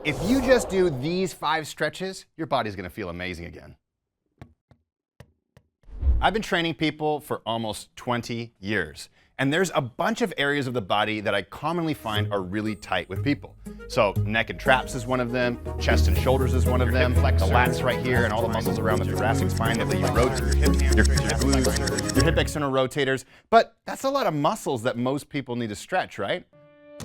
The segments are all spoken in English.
If you just do these 5 stretches, your body's gonna feel amazing again. I've been training people for almost 20 years, and there's a bunch of areas of the body that I commonly find are really tight with people. So neck and traps is one of them, chest and shoulders is one of them, the lats right here and all the muscles around the thoracic spine that let you rotate your hip, your glutes, your hip external rotators. But that's a lot of muscles that most people need to stretch, right?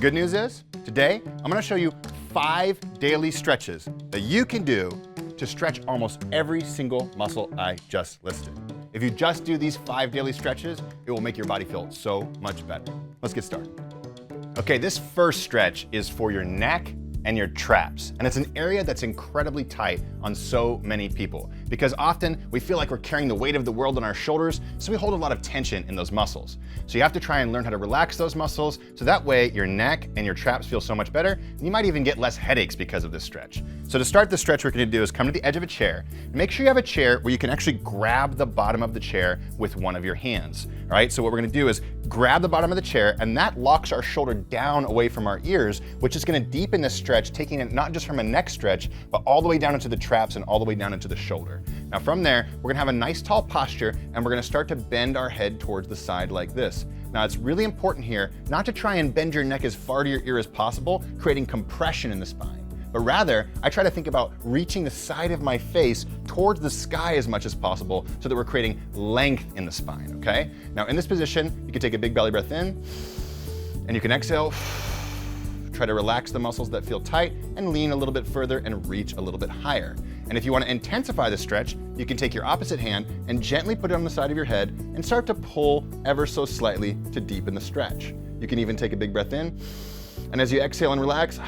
Good news is, today, I'm gonna show you 5 daily stretches that you can do to stretch almost every single muscle I just listed. If you just do these 5 daily stretches, it will make your body feel so much better. Let's get started. Okay, this first stretch is for your neck and your traps. And it's an area that's incredibly tight on so many people because often we feel like we're carrying the weight of the world on our shoulders, so we hold a lot of tension in those muscles. So you have to try and learn how to relax those muscles so that way your neck and your traps feel so much better, and you might even get less headaches because of this stretch. So to start the stretch, what we're gonna do is come to the edge of a chair. Make sure you have a chair where you can actually grab the bottom of the chair with one of your hands. All right, so what we're gonna do is grab the bottom of the chair, and that locks our shoulder down away from our ears, which is gonna deepen this stretch, taking it not just from a neck stretch, but all the way down into the traps and all the way down into the shoulder. Now from there, we're gonna have a nice tall posture, and we're gonna start to bend our head towards the side like this. Now it's really important here not to try and bend your neck as far to your ear as possible, creating compression in the spine. But rather, I try to think about reaching the side of my face towards the sky as much as possible so that we're creating length in the spine, okay? Now in this position, you can take a big belly breath in, and you can exhale. Try to relax the muscles that feel tight and lean a little bit further and reach a little bit higher. And if you want to intensify the stretch, you can take your opposite hand and gently put it on the side of your head and start to pull ever so slightly to deepen the stretch. You can even take a big breath in, and as you exhale and relax,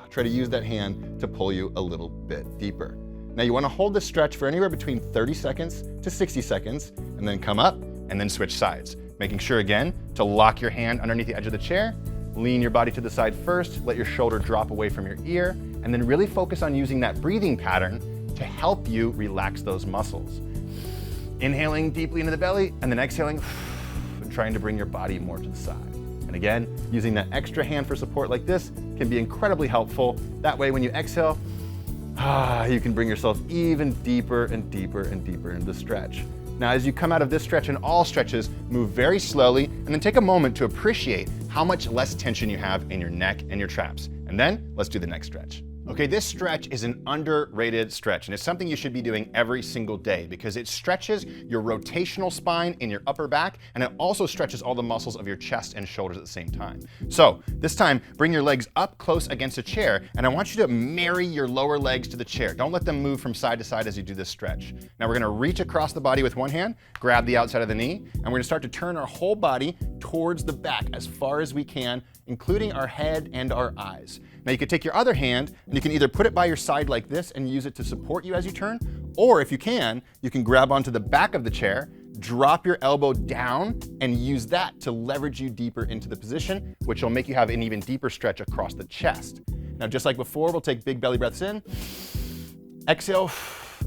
try to use that hand to pull you a little bit deeper. Now you want to hold this stretch for anywhere between 30 seconds to 60 seconds, and then come up and then switch sides. Making sure again to lock your hand underneath the edge of the chair, lean your body to the side first, let your shoulder drop away from your ear, and then really focus on using that breathing pattern to help you relax those muscles. Inhaling deeply into the belly, and then exhaling and trying to bring your body more to the side. And again, using that extra hand for support like this can be incredibly helpful. That way when you exhale, you can bring yourself even deeper and deeper and deeper into the stretch. Now as you come out of this stretch and all stretches, move very slowly and then take a moment to appreciate how much less tension you have in your neck and your traps. And then let's do the next stretch. Okay, this stretch is an underrated stretch, and it's something you should be doing every single day because it stretches your rotational spine in your upper back, and it also stretches all the muscles of your chest and shoulders at the same time. So this time, bring your legs up close against a chair, and I want you to marry your lower legs to the chair. Don't let them move from side to side as you do this stretch. Now we're gonna reach across the body with one hand, grab the outside of the knee, and we're gonna start to turn our whole body towards the back as far as we can, including our head and our eyes. Now you can take your other hand and you can either put it by your side like this and use it to support you as you turn, or if you can grab onto the back of the chair, drop your elbow down and use that to leverage you deeper into the position, which will make you have an even deeper stretch across the chest. Now just like before, we'll take big belly breaths in, exhale,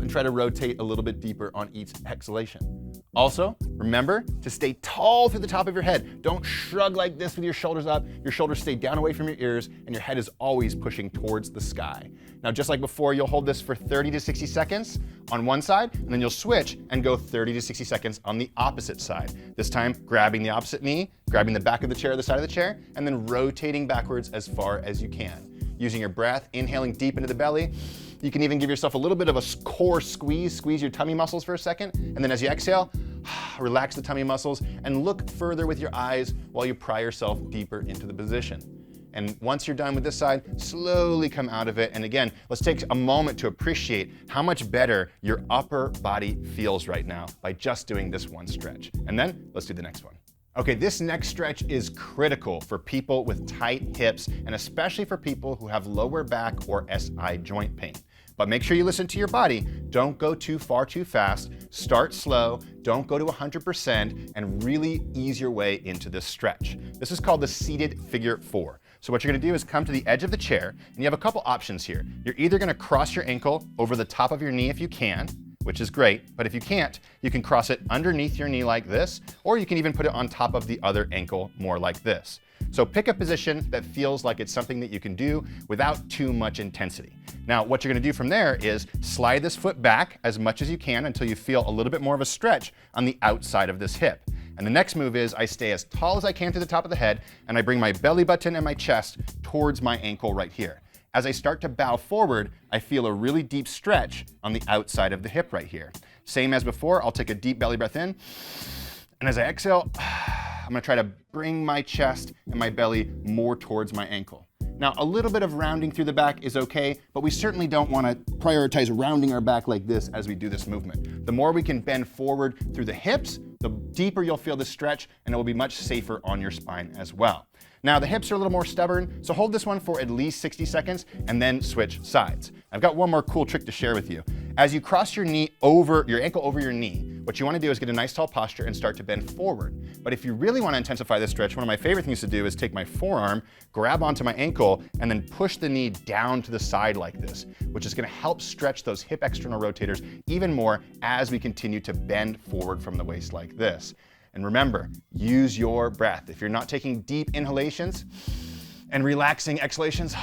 and try to rotate a little bit deeper on each exhalation. Also, remember to stay tall through the top of your head. Don't shrug like this with your shoulders up. Your shoulders stay down away from your ears, and your head is always pushing towards the sky. Now, just like before, you'll hold this for 30 to 60 seconds on one side, and then you'll switch and go 30 to 60 seconds on the opposite side. This time, grabbing the opposite knee, grabbing the back of the chair or the side of the chair, and then rotating backwards as far as you can. Using your breath, inhaling deep into the belly. You can even give yourself a little bit of a core squeeze your tummy muscles for a second, and then as you exhale, relax the tummy muscles and look further with your eyes while you pry yourself deeper into the position. And once you're done with this side, slowly come out of it. And again, let's take a moment to appreciate how much better your upper body feels right now by just doing this one stretch. And then let's do the next one. Okay, this next stretch is critical for people with tight hips and especially for people who have lower back or SI joint pain. But make sure you listen to your body. Don't go too far too fast. Start slow, don't go to 100%, and really ease your way into this stretch. This is called the seated figure 4. So what you're gonna do is come to the edge of the chair, and you have a couple options here. You're either gonna cross your ankle over the top of your knee if you can, which is great, but if you can't, you can cross it underneath your knee like this, or you can even put it on top of the other ankle more like this. So pick a position that feels like it's something that you can do without too much intensity. Now, what you're gonna do from there is slide this foot back as much as you can until you feel a little bit more of a stretch on the outside of this hip. And the next move is I stay as tall as I can to the top of the head, and I bring my belly button and my chest towards my ankle right here. As I start to bow forward, I feel a really deep stretch on the outside of the hip right here. Same as before, I'll take a deep belly breath in, and as I exhale, I'm gonna try to bring my chest and my belly more towards my ankle. Now, a little bit of rounding through the back is okay, but we certainly don't wanna prioritize rounding our back like this as we do this movement. The more we can bend forward through the hips, the deeper you'll feel the stretch, and it will be much safer on your spine as well. Now, the hips are a little more stubborn, so hold this one for at least 60 seconds and then switch sides. I've got one more cool trick to share with you. As you cross your ankle over your knee, what you wanna do is get a nice tall posture and start to bend forward. But if you really wanna intensify this stretch, one of my favorite things to do is take my forearm, grab onto my ankle, and then push the knee down to the side like this, which is gonna help stretch those hip external rotators even more as we continue to bend forward from the waist like this. And remember, use your breath. If you're not taking deep inhalations and relaxing exhalations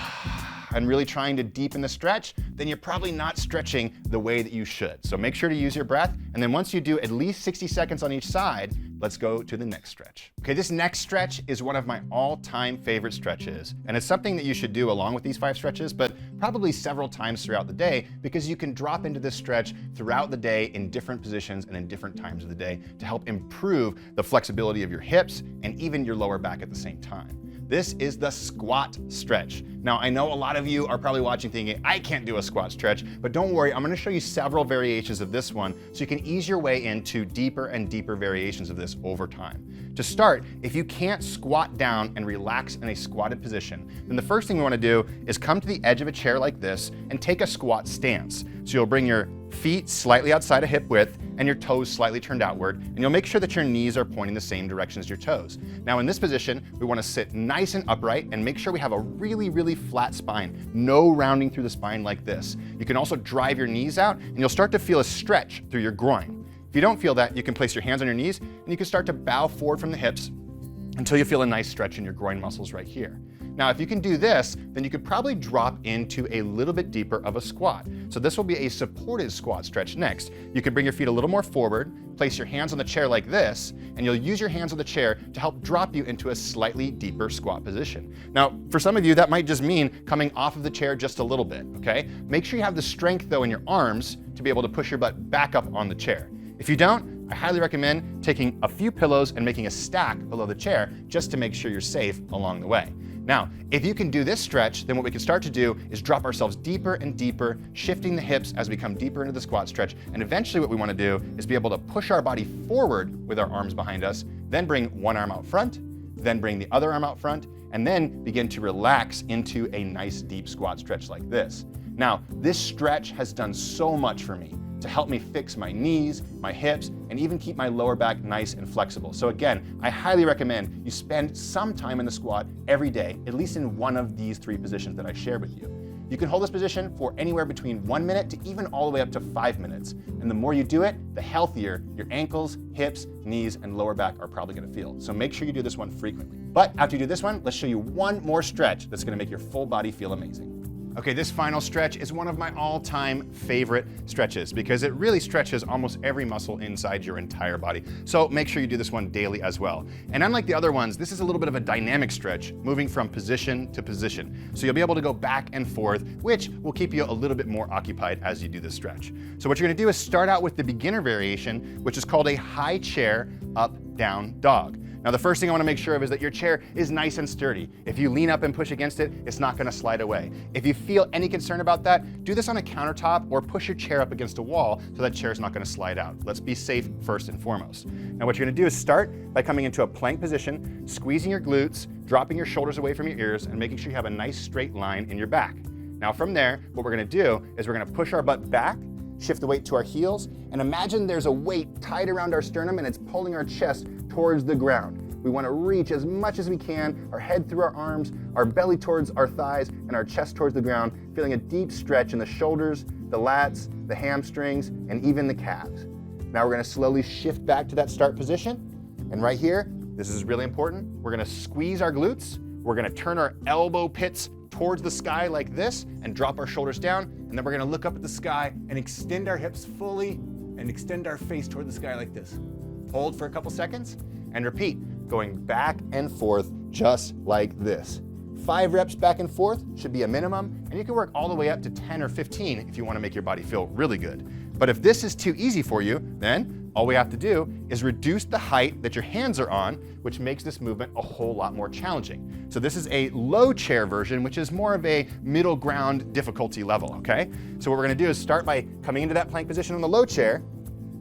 and really trying to deepen the stretch, then you're probably not stretching the way that you should. So make sure to use your breath. And then once you do at least 60 seconds on each side, let's go to the next stretch. Okay, this next stretch is one of my all-time favorite stretches. And it's something that you should do along with these 5 stretches, but probably several times throughout the day, because you can drop into this stretch throughout the day in different positions and in different times of the day to help improve the flexibility of your hips and even your lower back at the same time. This is the squat stretch. Now, I know a lot of you are probably watching thinking, I can't do a squat stretch, but don't worry, I'm gonna show you several variations of this one so you can ease your way into deeper and deeper variations of this over time. To start, if you can't squat down and relax in a squatted position, then the first thing we wanna do is come to the edge of a chair like this and take a squat stance. So you'll bring your feet slightly outside of hip width and your toes slightly turned outward, and you'll make sure that your knees are pointing the same direction as your toes. Now in this position, we wanna sit nice and upright and make sure we have a really, really flat spine. No rounding through the spine like this. You can also drive your knees out and you'll start to feel a stretch through your groin. If you don't feel that, you can place your hands on your knees and you can start to bow forward from the hips until you feel a nice stretch in your groin muscles right here. Now, if you can do this, then you could probably drop into a little bit deeper of a squat. So this will be a supported squat stretch next. You can bring your feet a little more forward, place your hands on the chair like this, and you'll use your hands on the chair to help drop you into a slightly deeper squat position. Now, for some of you, that might just mean coming off of the chair just a little bit, okay? Make sure you have the strength, though, in your arms to be able to push your butt back up on the chair. If you don't, I highly recommend taking a few pillows and making a stack below the chair just to make sure you're safe along the way. Now, if you can do this stretch, then what we can start to do is drop ourselves deeper and deeper, shifting the hips as we come deeper into the squat stretch. And eventually what we want to do is be able to push our body forward with our arms behind us, then bring one arm out front, then bring the other arm out front, and then begin to relax into a nice deep squat stretch like this. Now, this stretch has done so much for me to help me fix my knees, my hips, and even keep my lower back nice and flexible. So again, I highly recommend you spend some time in the squat every day, at least in one of these 3 positions that I shared with you. You can hold this position for anywhere between 1 minute to even all the way up to 5 minutes. And the more you do it, the healthier your ankles, hips, knees, and lower back are probably gonna feel. So make sure you do this one frequently. But after you do this one, let's show you one more stretch that's gonna make your full body feel amazing. Okay, this final stretch is one of my all-time favorite stretches because it really stretches almost every muscle inside your entire body. So make sure you do this one daily as well. And unlike the other ones, this is a little bit of a dynamic stretch, moving from position to position. So you'll be able to go back and forth, which will keep you a little bit more occupied as you do this stretch. So what you're gonna do is start out with the beginner variation, which is called a high chair up, down, dog. Now, the first thing I want to make sure of is that your chair is nice and sturdy. If you lean up and push against it, it's not going to slide away. If you feel any concern about that, do this on a countertop or push your chair up against a wall so that chair is not going to slide out. Let's be safe first and foremost. Now, what you're going to do is start by coming into a plank position, squeezing your glutes, dropping your shoulders away from your ears, and making sure you have a nice straight line in your back. Now, from there, what we're going to do is we're going to push our butt back, shift the weight to our heels, and imagine there's a weight tied around our sternum and it's pulling our chest towards the ground. We want to reach as much as we can, our head through our arms, our belly towards our thighs, and our chest towards the ground, feeling a deep stretch in the shoulders, the lats, the hamstrings, and even the calves. Now we're going to slowly shift back to that start position, and right here, this is really important, we're gonna squeeze our glutes, we're gonna turn our elbow pits towards the sky like this and drop our shoulders down, and then we're gonna look up at the sky and extend our hips fully and extend our face toward the sky like this. Hold for a couple seconds and repeat, going back and forth just like this. 5 reps back and forth should be a minimum, and you can work all the way up to 10 or 15 if you want to make your body feel really good. But if this is too easy for you, then all we have to do is reduce the height that your hands are on, which makes this movement a whole lot more challenging. So this is a low chair version, which is more of a middle ground difficulty level, okay? So what we're gonna do is start by coming into that plank position on the low chair.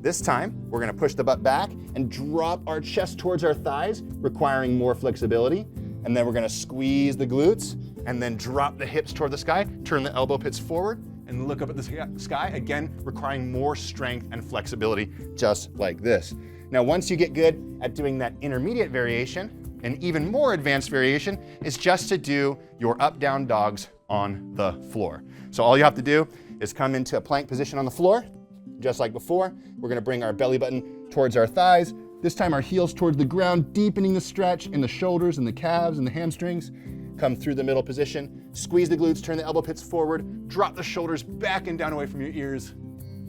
This time, we're gonna push the butt back and drop our chest towards our thighs, requiring more flexibility. And then we're gonna squeeze the glutes and then drop the hips toward the sky, turn the elbow pits forward and look up at the sky, again, requiring more strength and flexibility, just like this. Now, once you get good at doing that intermediate variation, an even more advanced variation is just to do your up-down dogs on the floor. So all you have to do is come into a plank position on the floor, just like before. We're gonna bring our belly button towards our thighs. This time our heels towards the ground, deepening the stretch in the shoulders and the calves and the hamstrings. Come through the middle position, squeeze the glutes, turn the elbow pits forward, drop the shoulders back and down away from your ears.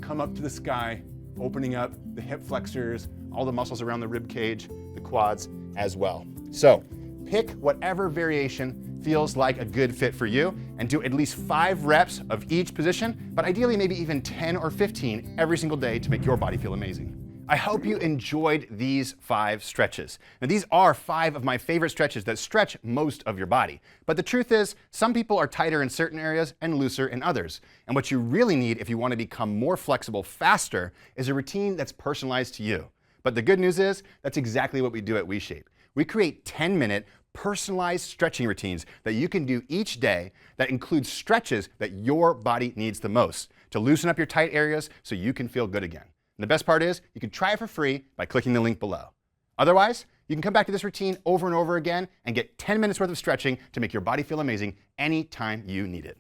Come up to the sky, opening up the hip flexors, all the muscles around the rib cage, the quads as well. So pick whatever variation feels like a good fit for you and do at least 5 reps of each position, but ideally maybe even 10 or 15 every single day to make your body feel amazing. I hope you enjoyed these 5 stretches. Now, these are 5 of my favorite stretches that stretch most of your body. But the truth is, some people are tighter in certain areas and looser in others. And what you really need if you want to become more flexible faster is a routine that's personalized to you. But the good news is, that's exactly what we do at WeShape. We create 10-minute personalized stretching routines that you can do each day that include stretches that your body needs the most to loosen up your tight areas so you can feel good again. And the best part is, you can try it for free by clicking the link below. Otherwise, you can come back to this routine over and over again and get 10 minutes worth of stretching to make your body feel amazing anytime you need it.